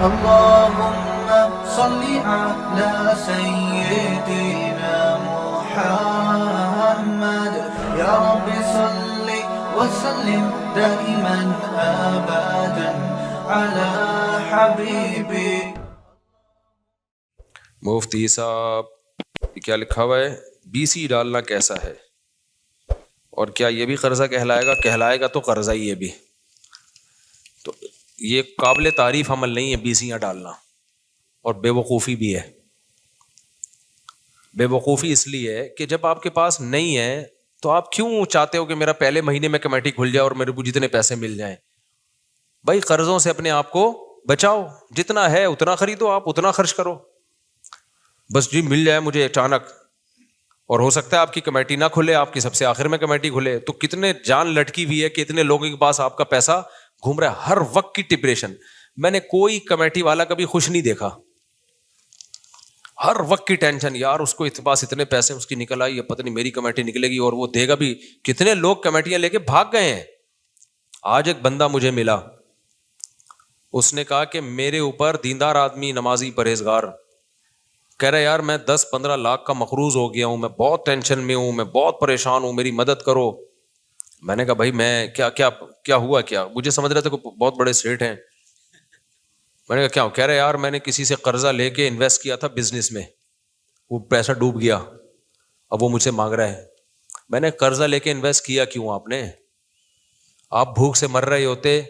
اللهم صل على سيدنا محمد يا رب صل وسلم دائما ابدا على حبيبي. مفتی صاحب کیا لکھا ہوا ہے؟ BC ڈالنا کیسا ہے اور کیا یہ بھی قرضہ کہلائے گا؟ کہلائے گا تو قرضہ ہی یہ بھی. تو یہ قابل تعریف عمل نہیں ہے BCیاں ڈالنا، اور بے وقوفی بھی ہے. بے وقوفی اس لیے ہے کہ جب آپ کے پاس نہیں ہے تو آپ کیوں چاہتے ہو کہ میرا پہلے مہینے میں کمیٹی کھل جائے اور میرے کو جتنے پیسے مل جائیں؟ بھائی قرضوں سے اپنے آپ کو بچاؤ، جتنا ہے اتنا خریدو، آپ اتنا خرچ کرو. بس جی مل جائے مجھے اچانک، اور ہو سکتا ہے آپ کی کمیٹی نہ کھلے، آپ کی سب سے آخر میں کمیٹی کھلے، تو کتنے جان لٹکی ہوئی ہے کہ اتنے لوگوں کے پاس آپ کا پیسہ گھوم رہا ہے. ہر وقت کی ڈپریشن. میں نے کوئی کمیٹی والا کبھی خوش نہیں دیکھا. ہر وقت کی ٹینشن، یار اس کو پاس اتنے پیسے اس کی نکل آئی، پتہ نہیں میری کمیٹی نکلے گی اور وہ دے گا بھی. کتنے لوگ کمیٹیاں لے کے بھاگ گئے ہیں. آج ایک بندہ مجھے ملا، اس نے کہا کہ میرے اوپر دیندار آدمی، نمازی، پرہیزگار، کہہ رہا یار میں 10-15 لاکھ کا مقروض ہو گیا ہوں، میں بہت ٹینشن میں ہوں، میں بہت پریشان ہوں، میری مدد کرو. میں نے کہا بھائی میں کیا ہوا کیا؟ مجھے سمجھ رہے تھے کہ بہت بڑے سیٹ ہیں. میں نے کہا کیا ہو؟ کہہ رہے یار میں نے کسی سے قرضہ لے کے انویسٹ کیا تھا بزنس میں، وہ پیسہ ڈوب گیا، اب وہ مجھ سے مانگ رہا ہے. میں نے قرضہ لے کے انویسٹ کیا کیوں؟ آپ بھوک سے مر رہے ہوتے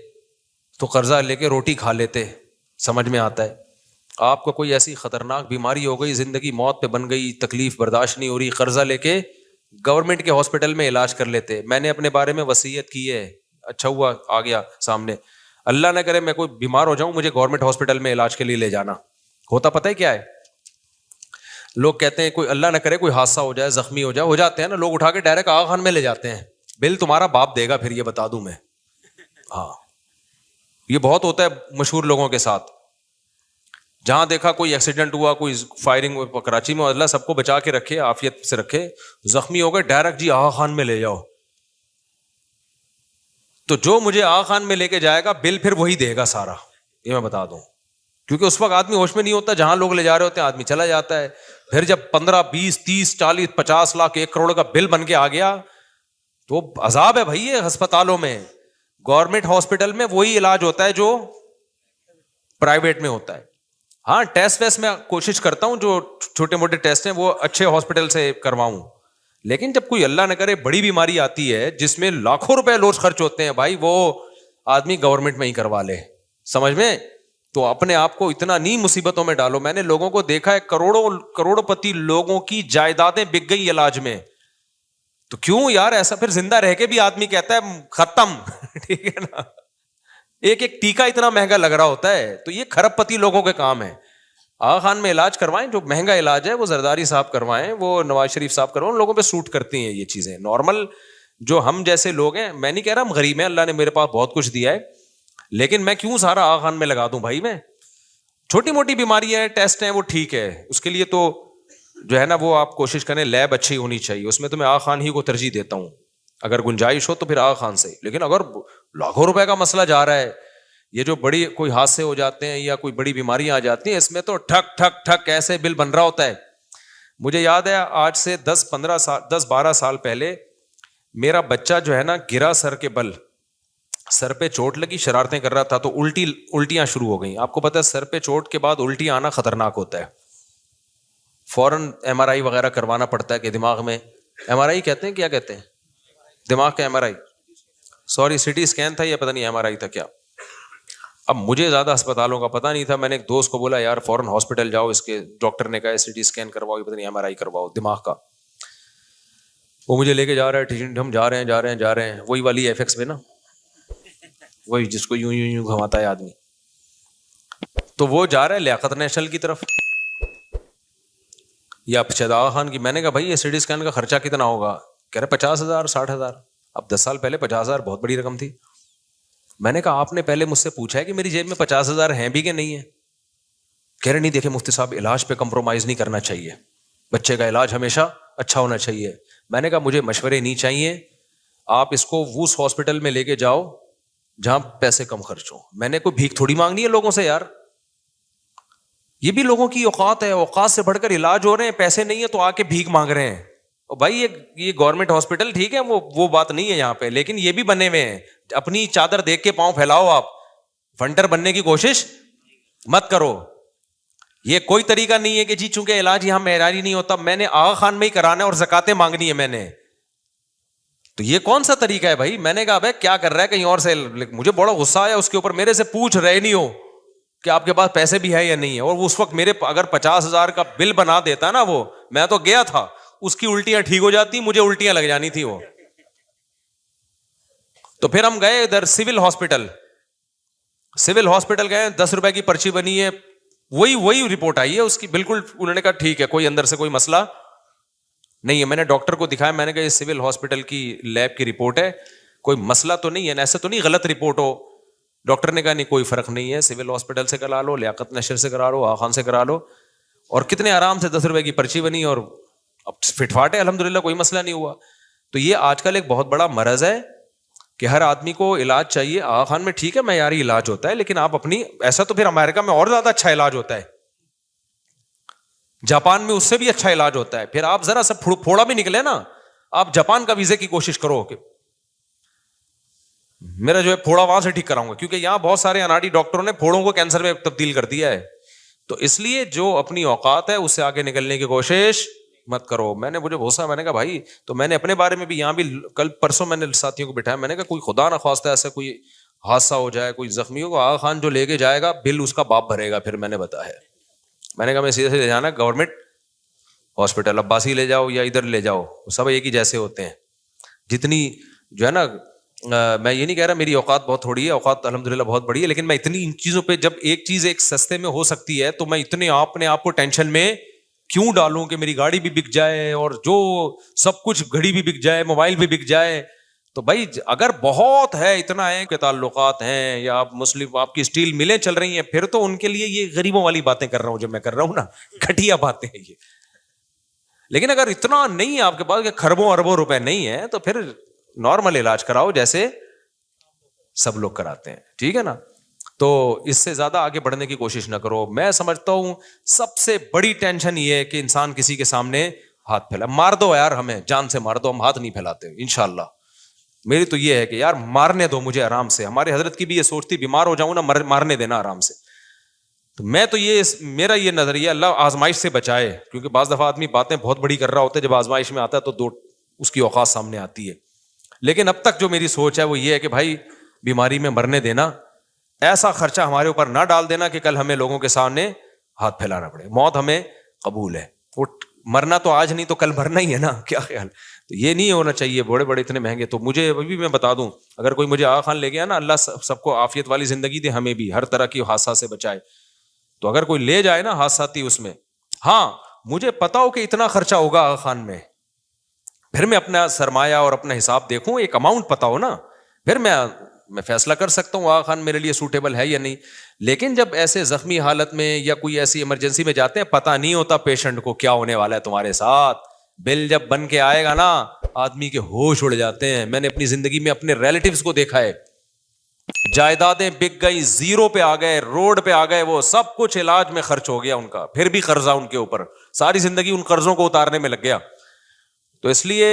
تو قرضہ لے کے روٹی کھا لیتے. سمجھ میں آتا ہے. آپ کو کوئی ایسی خطرناک بیماری ہو گئی، زندگی موت پہ بن گئی، تکلیف برداشت نہیں ہو رہی، قرضہ لے کے گورنمنٹ کے ہاسپٹل میں علاج کر لیتے. میں نے اپنے بارے میں وصیت کی ہے، اچھا ہوا آ گیا سامنے. اللہ نہ کرے میں کوئی بیمار ہو جاؤں، مجھے گورنمنٹ ہاسپٹل میں علاج کے لیے لے جانا. ہوتا پتہ ہے کیا ہے؟ لوگ کہتے ہیں کوئی اللہ نہ کرے کوئی حادثہ ہو جائے، زخمی ہو جائے، ہو جاتے ہیں نا، لوگ اٹھا کے ڈائریکٹ آغا خان میں لے جاتے ہیں. بل تمہارا باپ دے گا پھر، یہ بتا دوں میں. ہاں یہ بہت ہوتا ہے مشہور لوگوں کے ساتھ. جہاں دیکھا کوئی ایکسیڈنٹ ہوا، کوئی فائرنگ کراچی میں، اللہ سب کو بچا کے رکھے، عافیت سے رکھے، زخمی ہو گئے ڈائریکٹ جی آغا خان میں لے جاؤ. تو جو مجھے آغا خان میں لے کے جائے گا بل پھر وہی دے گا سارا، یہ میں بتا دوں. کیونکہ اس وقت آدمی ہوش میں نہیں ہوتا، جہاں لوگ لے جا رہے ہوتے ہیں آدمی چلا جاتا ہے. پھر جب 15, 20, 30, 40, 50 لاکھ 1 کروڑ کا بل بن کے آ گیا تو عذاب ہے بھائی. یہ ہسپتالوں میں، گورنمنٹ ہاسپٹل میں وہی علاج ہوتا ہے جو پرائیویٹ میں ہوتا ہے. ہاں ٹیسٹ ویسٹ میں کوشش کرتا ہوں، جو چھوٹے موٹے ٹیسٹ ہیں وہ اچھے ہاسپٹل سے کرواؤں. لیکن جب کوئی اللہ نہ کرے بڑی بیماری آتی ہے جس میں لاکھوں روپے روز خرچ ہوتے ہیں، بھائی وہ آدمی گورنمنٹ میں ہی کروا لے. سمجھ میں؟ تو اپنے آپ کو اتنا نہیں مصیبتوں میں ڈالو. میں نے لوگوں کو دیکھا ہے، کروڑوں پتی لوگوں کی جائیدادیں بک گئی علاج میں. تو کیوں یار ایسا؟ پھر زندہ رہ کے بھی آدمی کہتا ہے ختم. ٹھیک ہے نا؟ ایک ٹیکا اتنا مہنگا لگ رہا ہوتا ہے. تو یہ کھرب پتی لوگوں کے کام ہے. آغا خان میں علاج کروائیں، جو مہنگا علاج ہے وہ زرداری صاحب کروائیں، وہ نواز شریف صاحب کروائیں. ان لوگوں پہ سوٹ کرتی ہیں یہ چیزیں. نارمل جو ہم جیسے لوگ ہیں، میں نہیں کہہ رہا ہم غریب ہیں، اللہ نے میرے پاس بہت کچھ دیا ہے، لیکن میں کیوں سارا آغا خان میں لگا دوں بھائی؟ میں چھوٹی موٹی بیماریاں ہیں، ٹیسٹ ہیں، وہ ٹھیک ہے. اس کے لیے تو جو ہے نا وہ آپ کوشش کریں، لیب اچھی ہونی چاہیے. اس میں تو میں آغا خان ہی کو ترجیح دیتا ہوں. اگر گنجائش ہو تو پھر آغا خان سے. لیکن اگر لاکھوں روپے کا مسئلہ جا رہا ہے، یہ جو بڑی کوئی حادثے ہو جاتے ہیں یا کوئی بڑی بیماریاں آ جاتی ہیں، اس میں تو ٹھک ٹھک ٹھک ایسے بل بن رہا ہوتا ہے. مجھے یاد ہے آج سے 10-12 سال پہلے میرا بچہ جو ہے نا گرا سر کے بل، سر پہ چوٹ لگی، شرارتیں کر رہا تھا تو الٹیاں شروع ہو گئیں. آپ کو پتا ہے سر پہ چوٹ کے بعد الٹی آنا خطرناک ہوتا ہے. فوراً MRI وغیرہ کروانا پڑتا ہے کہ دماغ میں، MRI کہتے ہیں، کیا کہتے ہیں، دماغ کا MRI، سوری CT اسکین تھا یا پتہ نہیں MRI تھا کیا. اب مجھے زیادہ اسپتالوں کا پتہ نہیں تھا. میں نے ایک دوست کو بولا یار فوراً ہاسپٹل جاؤ، اس کے ڈاکٹر نے کہا CT اسکین کرواؤ، پتہ نہیں MRI کرواؤ دماغ کا. وہ مجھے لے کے جا رہا ہے، ہم جا رہے ہیں وہی والی FX میں نا، وہی جس کو یوں یوں یوں گھماتا ہے آدمی. تو وہ جا رہا ہے لیاقت نیشنل کی طرف یا شہید آغا خان کی. میں نے کہا بھائی یہ CT اسکین کا خرچہ کتنا ہوگا؟ کہہ رہے 50,000 60,000. اب 10 سال پہلے 50,000 بہت بڑی رقم تھی. میں نے کہا آپ نے پہلے مجھ سے پوچھا ہے کہ میری جیب میں 50,000 ہیں بھی کہ نہیں ہے؟ کہہ رہے نہیں دیکھیں مفتی صاحب علاج پہ کمپرومائز نہیں کرنا چاہیے، بچے کا علاج ہمیشہ اچھا ہونا چاہیے. میں نے کہا مجھے مشورے نہیں چاہیے، آپ اس کو اس ہاسپٹل میں لے کے جاؤ جہاں پیسے کم خرچ ہوں. میں نے کوئی بھیک تھوڑی مانگنی ہے لوگوں سے یار. یہ بھی لوگوں کی اوقات ہے, اوقات سے بڑھ کر علاج ہو رہے ہیں, پیسے نہیں ہے تو آ کے بھیک مانگ رہے ہیں. بھائی یہ گورنمنٹ ہاسپٹل ٹھیک ہے, وہ بات نہیں ہے یہاں پہ, لیکن یہ بھی بنے ہوئے ہیں. اپنی چادر دیکھ کے پاؤں پھیلاؤ, آپ فنڈر بننے کی کوشش مت کرو. یہ کوئی طریقہ نہیں ہے کہ جی چونکہ علاج یہاں معیاری نہیں ہوتا, میں نے آغا خان میں ہی کرانا ہے اور زکاتیں مانگنی ہے میں نے. تو یہ کون سا طریقہ ہے بھائی؟ میں نے کہا بھائی کیا کر رہا ہے کہیں اور سے. مجھے بڑا غصہ آیا اس کے اوپر, میرے سے پوچھ رہے نہیں ہو کہ آپ کے پاس پیسے بھی ہے یا نہیں ہے. اور اس وقت میرے اگر 50,000 کا بل بنا دیتا نا وہ, میں تو گیا تھا, اس کی الٹیاں ٹھیک ہو جاتی, مجھے الٹیاں لگ جانی تھی وہ. تو پھر ہم گئے ادھر سول ہاسپٹل گئے, 10 روپے کی پرچی بنی ہے, وہی رپورٹ آئی ہے اس کی بالکل. انہوں نے کہا ٹھیک ہے, کوئی اندر سے کوئی مسئلہ نہیں ہے. میں نے ڈاکٹر کو دکھایا, میں نے کہا یہ سول ہاسپٹل کی لیب کی رپورٹ ہے, کوئی مسئلہ تو نہیں ہے, ایسا تو نہیں غلط رپورٹ ہو. ڈاکٹر نے کہا نہیں کوئی فرق نہیں ہے, سول ہاسپٹل سے کرا لو, لیاقت نشر سے کرا لو, آغا خان سے کرا لو. اور کتنے آرام سے 10 روپے کی پرچی بنی اور اب فٹ فاٹ ہے الحمدللہ, کوئی مسئلہ نہیں ہوا. تو یہ آج کل ایک بہت بڑا مرض ہے کہ ہر آدمی کو علاج چاہیے. آغا خان میں ٹھیک ہے معیاری علاج ہوتا ہے, لیکن آپ اپنی, ایسا تو پھر امریکہ میں اور زیادہ اچھا علاج ہوتا ہے, جاپان میں اس سے بھی اچھا علاج ہوتا ہے. پھر آپ ذرا سا پھوڑا بھی نکلے نا, آپ جاپان کا ویزے کی کوشش کرو کہ میرا جو ہے پھوڑا وہاں سے ٹھیک کراؤں گا, کیونکہ یہاں بہت سارے اناڑی ڈاکٹروں نے پھوڑوں کو کینسر میں تبدیل کر دیا ہے. تو اس لیے جو اپنی اوقات ہے اس سے آگے نکلنے کی کوشش مت کرو. مجھے غصہ, میں نے کہا بھائی, تو میں نے اپنے بارے میں بھی یہاں بھی کل پرسوں میں نے ساتھیوں کو بٹھایا, میں نے کہا کوئی خدا نہ خواستہ ایسا کوئی حادثہ ہو جائے, کوئی زخمی ہو, آغا خان جو لے کے جائے گا بل اس کا باپ بھرے گا. پھر میں نے بتایا, میں نے کہا میں سیدھے سے لے جانا گورنمنٹ ہاسپٹل, عباسی لے جاؤ یا ادھر لے جاؤ, سب ایک ہی جیسے ہوتے ہیں. جتنی جو ہے نا, میں یہ نہیں کہہ رہا میری اوقات بہت تھوڑی ہے, اوقات الحمدللہ بہت بڑی ہے, لیکن میں اتنی ان چیزوں پہ, جب ایک چیز ایک سستے میں ہو سکتی ہے تو میں اتنے اپنے آپ کو ٹینشن میں کیوں ڈالوں کہ میری گاڑی بھی بک جائے اور جو سب کچھ, گھڑی بھی بک جائے, موبائل بھی بک جائے. تو بھائی اگر بہت ہے, اتنا ہے کہ تعلقات ہیں یا آپ مسلم, آپ کی اسٹیل ملیں چل رہی ہیں, پھر تو ان کے لیے یہ غریبوں والی باتیں کر رہا ہوں جو میں کر رہا ہوں نا, گھٹیا باتیں ہیں یہ. لیکن اگر اتنا نہیں ہے آپ کے پاس کہ خربوں اربوں روپے نہیں ہے, تو پھر نارمل علاج کراؤ جیسے سب لوگ کراتے ہیں, ٹھیک ہے نا. تو اس سے زیادہ آگے بڑھنے کی کوشش نہ کرو. میں سمجھتا ہوں سب سے بڑی ٹینشن یہ ہے کہ انسان کسی کے سامنے ہاتھ پھیلا. مار دو یار, ہمیں جان سے مار دو, ہم ہاتھ نہیں پھیلاتے انشاءاللہ. میری تو یہ ہے کہ یار مارنے دو مجھے آرام سے. ہمارے حضرت کی بھی یہ سوچتی, بیمار ہو جاؤں نا مارنے دینا آرام سے. تو میں تو یہ, میرا یہ نظریہ, اللہ آزمائش سے بچائے, کیونکہ بعض دفعہ آدمی باتیں بہت بڑی کر رہا ہوتا ہے, جب آزمائش میں آتا ہے تو اس کی اوقات سامنے آتی ہے. لیکن اب تک جو میری سوچ ہے وہ یہ ہے کہ بھائی بیماری میں مرنے دینا, ایسا خرچہ ہمارے اوپر نہ ڈال دینا کہ کل ہمیں لوگوں کے سامنے ہاتھ پھیلانا پڑے. موت ہمیں قبول ہے, وہ مرنا تو آج نہیں تو کل مرنا ہی ہے نا, کیا خیال. تو یہ نہیں ہونا چاہیے بڑے بڑے اتنے مہنگے. تو مجھے ابھی میں بتا دوں, اگر کوئی مجھے آغا خان لے گیا نا, اللہ سب کو عافیت والی زندگی دے, ہمیں بھی ہر طرح کی حادثہ سے بچائے. تو اگر کوئی لے جائے نا حادثاتی اس میں, ہاں مجھے پتا ہو کہ اتنا خرچہ ہوگا آغا خان میں, پھر میں اپنا سرمایہ اور اپنا حساب دیکھوں, ایک اماؤنٹ پتا ہو نا, پھر میں فیصلہ کر سکتا ہوں آغا خان میرے لیے سوٹیبل ہے یا نہیں. لیکن جب ایسے زخمی حالت میں یا کوئی ایسی ایمرجنسی میں جاتے ہیں, پتہ نہیں ہوتا پیشنٹ کو کیا ہونے والا ہے تمہارے ساتھ. بل جب بن کے آئے گا نا, آدمی کے ہوش اڑ جاتے ہیں. میں نے اپنی زندگی میں اپنے ریلیٹیوز کو دیکھا ہے, جائیدادیں بک گئی, زیرو پہ آ گئے, روڈ پہ آ گئے, وہ سب کچھ علاج میں خرچ ہو گیا ان کا, پھر بھی قرضہ ان کے اوپر, ساری زندگی ان قرضوں کو اتارنے میں لگ گیا. تو اس لیے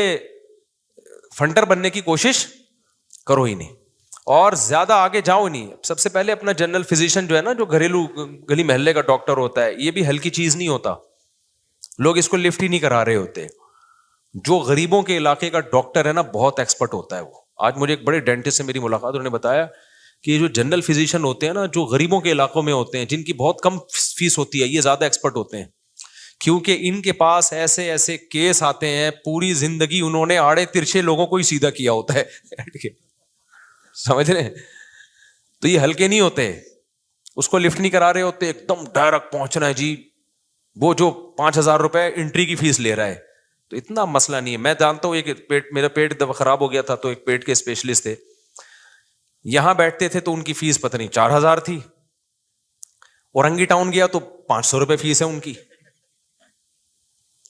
فنڈر بننے کی کوشش کرو ہی نہیں, اور زیادہ آگے جاؤ نہیں. سب سے پہلے اپنا جنرل فزیشین جو ہے نا, جو گھریلو گلی محلے کا ڈاکٹر ہوتا ہے, یہ بھی ہلکی چیز نہیں ہوتا. لوگ اس کو لفٹ ہی نہیں کرا رہے ہوتے. جو غریبوں کے علاقے کا ڈاکٹر ہے نا, بہت ایکسپرٹ ہوتا ہے وہ. آج مجھے ایک بڑے ڈینٹسٹ سے میری ملاقات, انہوں نے بتایا کہ یہ جو جنرل فزیشین ہوتے ہیں نا, جو غریبوں کے علاقوں میں ہوتے ہیں, جن کی بہت کم فیس ہوتی ہے, یہ زیادہ ایکسپرٹ ہوتے ہیں, کیونکہ ان کے پاس ایسے ایسے کیس آتے ہیں, پوری زندگی انہوں نے آڑے ترچھے لوگوں کو ہی سیدھا کیا ہوتا ہے, سمجھ رہے ہیں. تو یہ ہلکے نہیں ہوتے, اس کو لفٹ نہیں کرا رہے ہوتے, ایک دم ڈائریکٹ پہنچنا ہے جی. وہ جو 5,000 روپے انٹری کی فیس لے رہا ہے, تو اتنا مسئلہ نہیں ہے. میں جانتا ہوں ایک میرا پیٹ خراب ہو گیا تھا, تو ایک پیٹ کے اسپیشلسٹ تھے, یہاں بیٹھتے تھے تو ان کی فیس پتہ نہیں 4,000 تھی, اورنگی ٹاؤن گیا تو 500 روپے فیس ہے ان کی.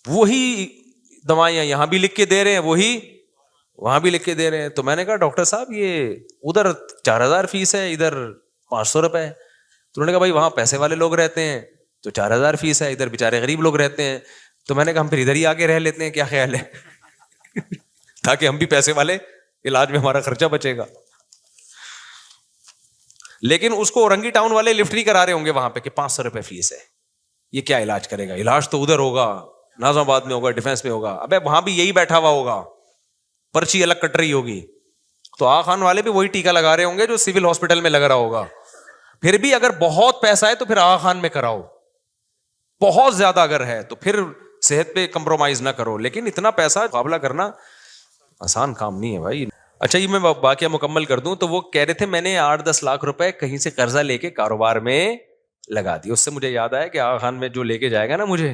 وہی دوائیاں یہاں بھی لکھ کے دے رہے ہیں, وہی وہاں بھی لکھ کے دے رہے ہیں. تو میں نے کہا ڈاکٹر صاحب یہ ادھر 4,000 فیس ہے, ادھر 500 روپے ہے. تو انہوں نے کہا بھائی وہاں پیسے والے لوگ رہتے ہیں, تو 4,000 فیس ہے, ادھر بیچارے غریب لوگ رہتے ہیں. تو میں نے کہا ہم پھر ادھر ہی آگے رہ لیتے ہیں, کیا خیال ہے, تاکہ ہم بھی پیسے والے, علاج میں ہمارا خرچہ بچے گا. لیکن اس کو اورنگی ٹاؤن والے لفٹ نہیں کرا رہے ہوں گے وہاں پہ کہ 500 روپے فیس ہے, یہ کیا علاج کرے گا, علاج تو ادھر ہوگا, ناظم آباد میں ہوگا, ڈیفینس میں ہوگا. ابے وہاں بھی یہی بیٹھا ہوا ہوگا, پرچی الگ کٹ رہی ہوگی. تو آغا خان والے بھی وہی ٹیکا لگا رہے ہوں گے جو سول ہاسپٹل میں لگ رہا ہوگا. پھر بھی اگر بہت پیسہ ہے تو پھر آغا خان میں کراؤ, بہت زیادہ اگر ہے تو پھر صحت پہ کمپرومائز نہ کرو. لیکن اتنا پیسہ مقابلہ کرنا آسان کام نہیں ہے بھائی. اچھا یہ میں واقعہ مکمل کر دوں تو وہ کہہ رہے تھے میں نے 8-10 لاکھ روپے کہیں سے قرضہ لے کے کاروبار میں لگا دی. اس سے مجھے یاد آیا کہ آغا خان میں جو لے کے جائے گا نا مجھے,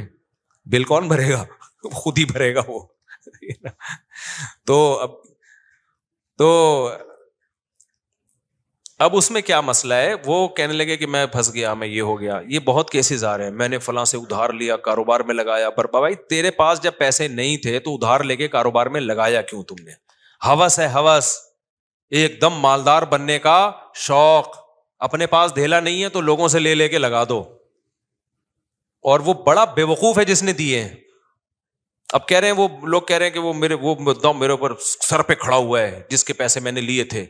بل کون بھرے گا, خود ہی بھرے گا وہ. تو اب اس میں کیا مسئلہ ہے, وہ کہنے لگے کہ میں پھنس گیا, میں یہ ہو گیا. یہ بہت کیسز آ رہے ہیں, میں نے فلاں سے ادھار لیا, کاروبار میں لگایا. پر بھائی تیرے پاس جب پیسے نہیں تھے تو ادھار لے کے کاروبار میں لگایا کیوں تم نے؟ ہوس ہے, ہوس, ایک دم مالدار بننے کا شوق. اپنے پاس دھیلا نہیں ہے تو لوگوں سے لے کے لگا دو. اور وہ بڑا بے وقوف ہے جس نے دیے ہیں. اب کہہ رہے ہیں وہ لوگ کہہ رہے ہیں کہ وہ میرے اوپر سر پہ کھڑا ہوا ہے جس کے پیسے میں نے لیے تھے.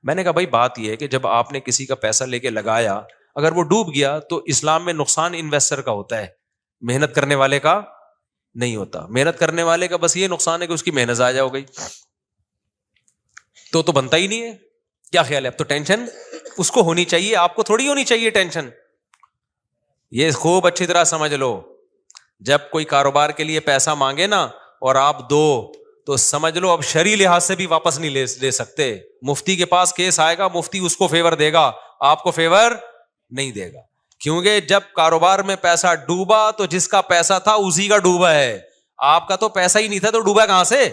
میں نے کہا بھائی بات یہ ہے کہ جب آپ نے کسی کا پیسہ لے کے لگایا, اگر وہ ڈوب گیا تو اسلام میں نقصان انویسٹر کا ہوتا ہے, محنت کرنے والے کا نہیں ہوتا. محنت کرنے والے کا بس یہ نقصان ہے کہ اس کی محنت ضائع ہو گئی, تو بنتا ہی نہیں ہے. کیا خیال ہے؟ اب تو ٹینشن اس کو ہونی چاہیے, آپ کو تھوڑی ہونی چاہیے ٹینشن. یہ خوب اچھی طرح سمجھ لو, جب کوئی کاروبار کے لیے پیسہ مانگے نا اور آپ دو تو سمجھ لو اب شرعی لحاظ سے بھی واپس نہیں لے سکتے. مفتی کے پاس کیس آئے گا, مفتی اس کو فیور دے گا, آپ کو فیور نہیں دے گا. کیونکہ جب کاروبار میں پیسہ ڈوبا تو جس کا پیسہ تھا اسی کا ڈوبا ہے, آپ کا تو پیسہ ہی نہیں تھا تو ڈوبا کہاں سے؟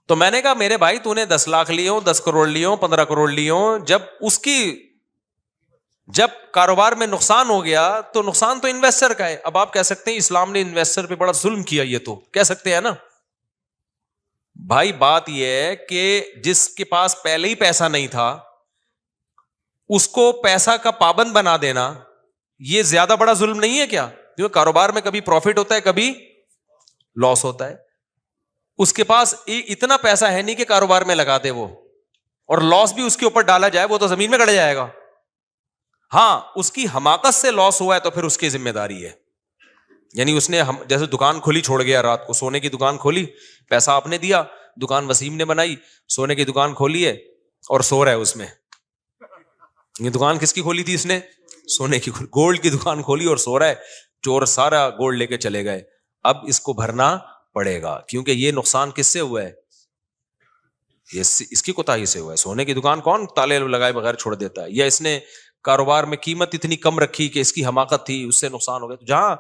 تو میں نے کہا میرے بھائی تو نے 10 لاکھ لیے ہوں, 10 کروڑ لیے ہوں, 15 کروڑ لیے ہوں, جب کاروبار میں نقصان ہو گیا تو نقصان تو انویسٹر کا ہے. اب آپ کہہ سکتے ہیں اسلام نے انویسٹر پہ بڑا ظلم کیا, یہ تو کہہ سکتے ہیں نا بھائی. بات یہ ہے کہ جس کے پاس پہلے ہی پیسہ نہیں تھا اس کو پیسہ کا پابند بنا دینا یہ زیادہ بڑا ظلم نہیں ہے کیا؟ کیونکہ کاروبار میں کبھی پروفٹ ہوتا ہے, کبھی لاس ہوتا ہے. اس کے پاس اتنا پیسہ ہے نہیں کہ کاروبار میں لگا دے وہ, اور لاس بھی اس کے اوپر ڈالا جائے وہ تو زمین میں گڑ جائے گا. ہاں اس کی حماقت سے لاس ہوا ہے تو پھر اس کی ذمہ داری ہے. یعنی اس نے جیسے دکان کھولی چھوڑ گیا, رات کو سونے کی دکان کھولی, پیسہ آپ نے دیا, دکان وسیم نے بنائی, سونے کی دکان کھولی ہے اور سو رہا ہے اس میں. یہ دکان کس کی کھولی تھی اس نے؟ سونے کی, گولڈ کی دکان کھولی اور سو رہا ہے. چور سارا گولڈ لے کے چلے گئے. اب اس کو بھرنا پڑے گا کیونکہ یہ نقصان کس سے ہوا ہے؟ یہ اس کی کوتاہی سے ہوا ہے. سونے کی دکان کون تالے لگائے بغیر چھوڑ دیتا ہے؟ یا اس نے کاروبار میں قیمت اتنی کم رکھی کہ اس کی حماقت تھی, اس سے نقصان ہو گیا. جہاں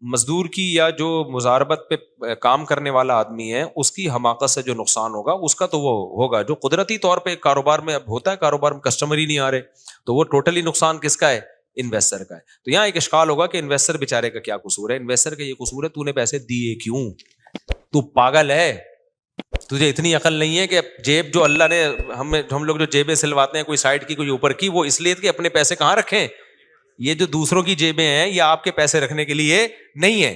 مزدور کی یا جو مزاربت پہ کام کرنے والا آدمی ہے اس کی حماقت سے جو نقصان ہوگا اس کا تو وہ ہوگا. جو قدرتی طور پہ کاروبار میں اب ہوتا ہے, کاروبار میں کسٹمر ہی نہیں آ رہے, تو وہ ٹوٹلی نقصان کس کا ہے؟ انویسٹر کا ہے. تو یہاں ایک اشکال ہوگا کہ انویسٹر بیچارے کا کیا قصور ہے؟ انویسٹر کا یہ قصور ہے تو نے پیسے دیے کیوں؟ تو پاگل ہے, تجھے اتنی عقل نہیں ہے کہ جیب جو اللہ نے ہم لوگ جو جیبیں سلواتے ہیں کوئی سائڈ کی کوئی اوپر کی, وہ اس لیے کہ اپنے پیسے کہاں رکھیں. یہ جو دوسروں کی جیبیں ہیں یہ آپ کے پیسے رکھنے کے لیے نہیں ہے.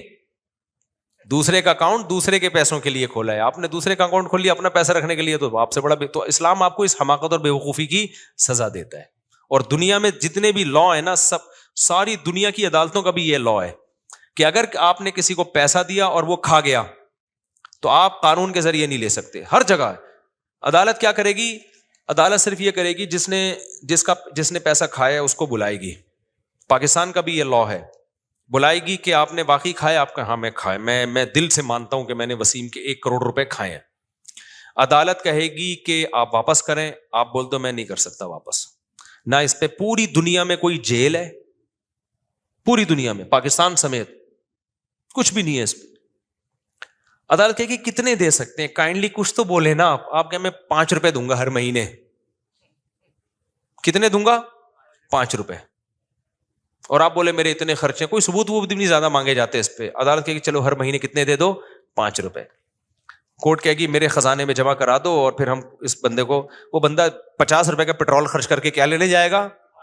دوسرے کا اکاؤنٹ دوسرے کے پیسوں کے لیے کھولا ہے آپ نے, دوسرے کا اکاؤنٹ کھول لیا اپنا پیسہ رکھنے کے لیے, تو آپ سے بڑا تو اسلام آپ کو اس حماقت اور بے وقوفی کی سزا دیتا ہے. اور دنیا میں جتنے بھی لا ہے نا, ساری دنیا کی عدالتوں کا بھی یہ لا ہے کہ اگر آپ نے کسی کو پیسہ دیا اور وہ کھا گیا تو آپ قانون کے ذریعے نہیں لے سکتے. ہر جگہ عدالت کیا کرے گی؟ عدالت صرف یہ کرے گی جس نے پیسہ کھایا اس کو بلائے گی. پاکستان کا بھی یہ لا ہے, بلائے گی کہ آپ نے واقعی کھایا, آپ کا ہاں میں کھایا, میں دل سے مانتا ہوں کہ میں نے وسیم کے 1 کروڑ روپے کھائے ہیں. عدالت کہے گی کہ آپ واپس کریں, آپ بول دو میں نہیں کر سکتا واپس. نہ اس پہ پوری دنیا میں کوئی جیل ہے, پوری دنیا میں پاکستان سمیت کچھ بھی نہیں ہے اس پہ. عدالت کہے گی کتنے دے سکتے ہیں, کائنڈلی کچھ تو بولے نا آپ کہ میں 5 روپے دوں گا ہر مہینے. کتنے دوں گا؟ 5 روپے. اور آپ بولے میرے اتنے خرچے, کوئی ثبوت وہ بھی نہیں زیادہ مانگے جاتے اس پہ. عدالت کہے گی چلو ہر مہینے کتنے دے دو؟ 5 روپے. کورٹ کہے گی میرے خزانے میں جمع کرا دو, اور پھر ہم اس بندے کو, وہ بندہ 50 روپے کا پیٹرول خرچ کر کے کیا لینے جائے گا؟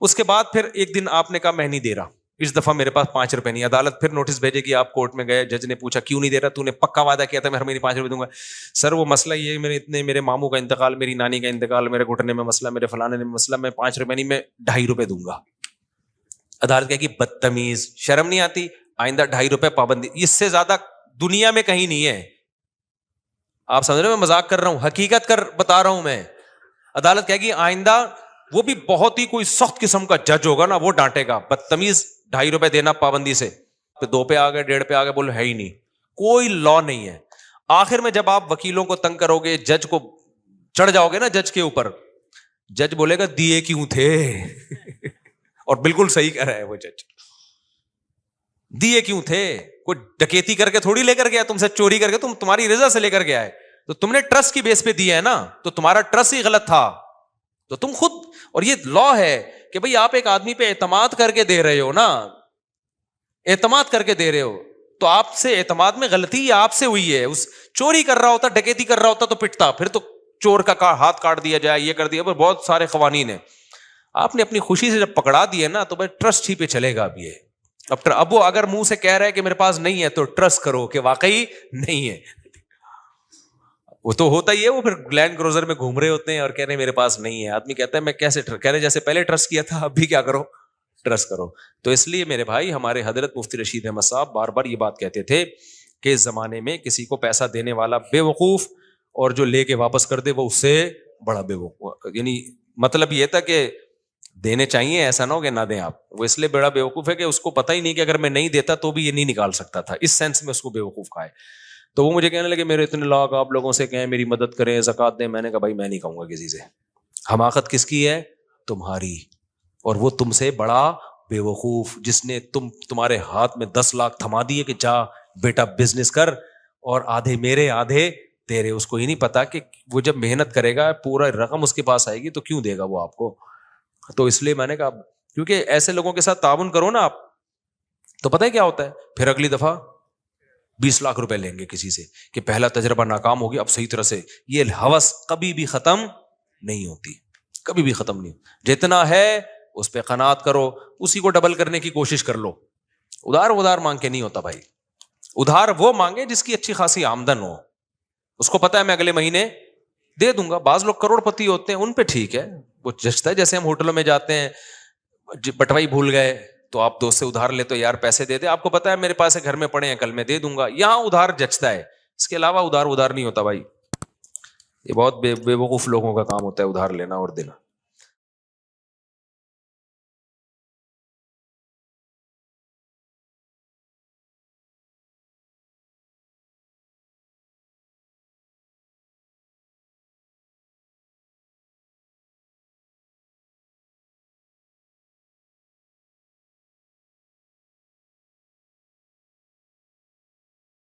اس کے بعد پھر ایک دن آپ نے کہا میں نہیں دے رہا, اس دفعہ میرے پاس 5 روپے نہیں. عدالت پھر نوٹس بھیجے گی, آپ کورٹ میں گئے, جج نے پوچھا کیوں نہیں دے رہا, تو نے پکا وعدہ کیا تھا میں ہر مہینے 5 روپے دوں گا. سر وہ مسئلہ یہ ہے, میرے ماموں کا انتقال, میری نانی کا انتقال, میرے گھٹنے میں مسئلہ, میرے فلانے میں مسئلہ, میں 5 روپے نہیں, میں 2.5 روپے دوں گا. عدالت کہے گی بدتمیز, شرم نہیں آتی, آئندہ 2.5 روپے پابندی. اس سے زیادہ دنیا میں کہیں نہیں ہے. آپ سمجھ رہے ہیں میں مذاق کر رہا ہوں, حقیقت کر بتا رہا ہوں میں. عدالت کہے گی آئندہ, وہ بھی بہت ہی کوئی سخت قسم کا جج ہوگا نا, وہ ڈانٹے گا بدتمیز 2.5 روپے دینا پابندی سے. پھر 2 پہ آ گئے, 1.5 پہ آ گئے, بولو ہے ہی نہیں, کوئی لا نہیں ہے. آخر میں جب آپ وکیلوں کو تنگ کرو گے, جج کو چڑھ جاؤ گے نا جج کے اوپر, جج بولے گا دیے کیوں تھے اور بالکل صحیح کہہ رہا ہے وہ جج, دیے کیوں تھے, کوئی ڈکیتی کر کے تھوڑی لے کر گیا تم سے, چوری کر کے تمہاری رضا سے لے کر گیا ہے, تو تم نے ٹرسٹ کی بیس پہ دیا ہے نا, تو تمہارا ٹرسٹ ہی غلط تھا, تو تم خود. اور یہ لا ہے کہ بھئی آپ ایک آدمی پہ اعتماد کر کے دے رہے ہو نا, اعتماد کر کے دے رہے ہو, تو آپ سے اعتماد میں غلطی آپ سے ہوئی ہے. اس چوری کر رہا ہوتا, ڈکیتی کر رہا ہوتا تو پٹتا, پھر تو چور کا ہاتھ کاٹ دیا جائے, یہ کر دیا, پر بہت سارے قوانین ہیں. آپ نے اپنی خوشی سے جب پکڑا دیا نا, تو بھائی ٹرسٹ ہی پہ چلے گا. اب یہ اب وہ اگر منہ سے کہہ رہا ہے کہ میرے پاس نہیں ہے, تو ٹرسٹ کرو کہ واقعی نہیں ہے. وہ تو ہوتا ہی ہے, وہ پھر لینڈ کروزر میں گھوم رہے ہوتے ہیں اور کہہ رہے ہیں میرے پاس نہیں ہے. آدمی کہتا ہے میں کیسے, کہہ رہے جیسے پہلے ٹرسٹ کیا تھا اب بھی کیا کرو, ٹرسٹ کرو. تو اس لیے میرے بھائی, ہمارے حضرت مفتی رشید احمد صاحب بار بار یہ بات کہتے تھے کہ اس زمانے میں کسی کو پیسہ دینے والا بے وقوف, اور جو لے کے واپس کر دے وہ اس سے بڑا بے وقوف. یعنی مطلب یہ تھا کہ دینے چاہیے, ایسا نہ ہو کہ نہ دیں آپ. وہ اس لیے بڑا بے وقوف ہے کہ اس کو پتہ ہی نہیں کہ اگر میں نہیں دیتا تو بھی یہ نہیں نکال سکتا تھا, اس سینس میں اس کو بے وقوف کہا ہے. تو وہ مجھے کہنے لگے میرے اتنے لاکھ, آپ لوگوں سے کہیں میری مدد کریں, زکوٰۃ دیں. میں نے کہا بھائی میں نہیں کہوں گا کسی سے. حماقت کس کی ہے, تمہاری, اور وہ تم سے بڑا بے وقوف جس نے تمہارے ہاتھ میں 10 لاکھ تھما دیے کہ جا بیٹا بزنس کر, اور آدھے میرے آدھے تیرے. اس کو ہی نہیں پتا کہ وہ جب محنت کرے گا پورا رقم اس کے پاس آئے گی تو کیوں دے گا وہ آپ کو. تو اس لیے میں نے کہا کیونکہ ایسے لوگوں کے ساتھ تعاون کرو نا آپ, تو پتہ ہے کیا ہوتا ہے, پھر اگلی دفعہ 20 لاکھ روپے لیں گے کسی سے کہ پہلا تجربہ ناکام ہو گیا, اب صحیح طرح سے. یہ ہوس کبھی بھی ختم نہیں ہوتی, کبھی بھی ختم نہیں. جتنا ہے اس پہ قناعت کرو, اسی کو ڈبل کرنے کی کوشش کر لو. ادھار مانگ کے نہیں ہوتا بھائی. ادھار وہ مانگے جس کی اچھی خاصی آمدن ہو, اس کو پتا ہے میں اگلے مہینے دے دوں گا. بعض لوگ کروڑ پتی ہوتے ہیں, ان پہ ٹھیک ہے, وہ جچتا ہے. جیسے ہم ہوٹلوں میں جاتے ہیں, بٹوائی بھول گئے تو آپ دوست سے ادھار لے تو یار پیسے دے دے, آپ کو پتا ہے میرے پاس گھر میں پڑے ہیں کل میں دے دوں گا. یہاں ادھار جچتا ہے, اس کے علاوہ ادھار نہیں ہوتا بھائی. یہ بہت بے وقوف لوگوں کا کام ہوتا ہے ادھار لینا اور دینا.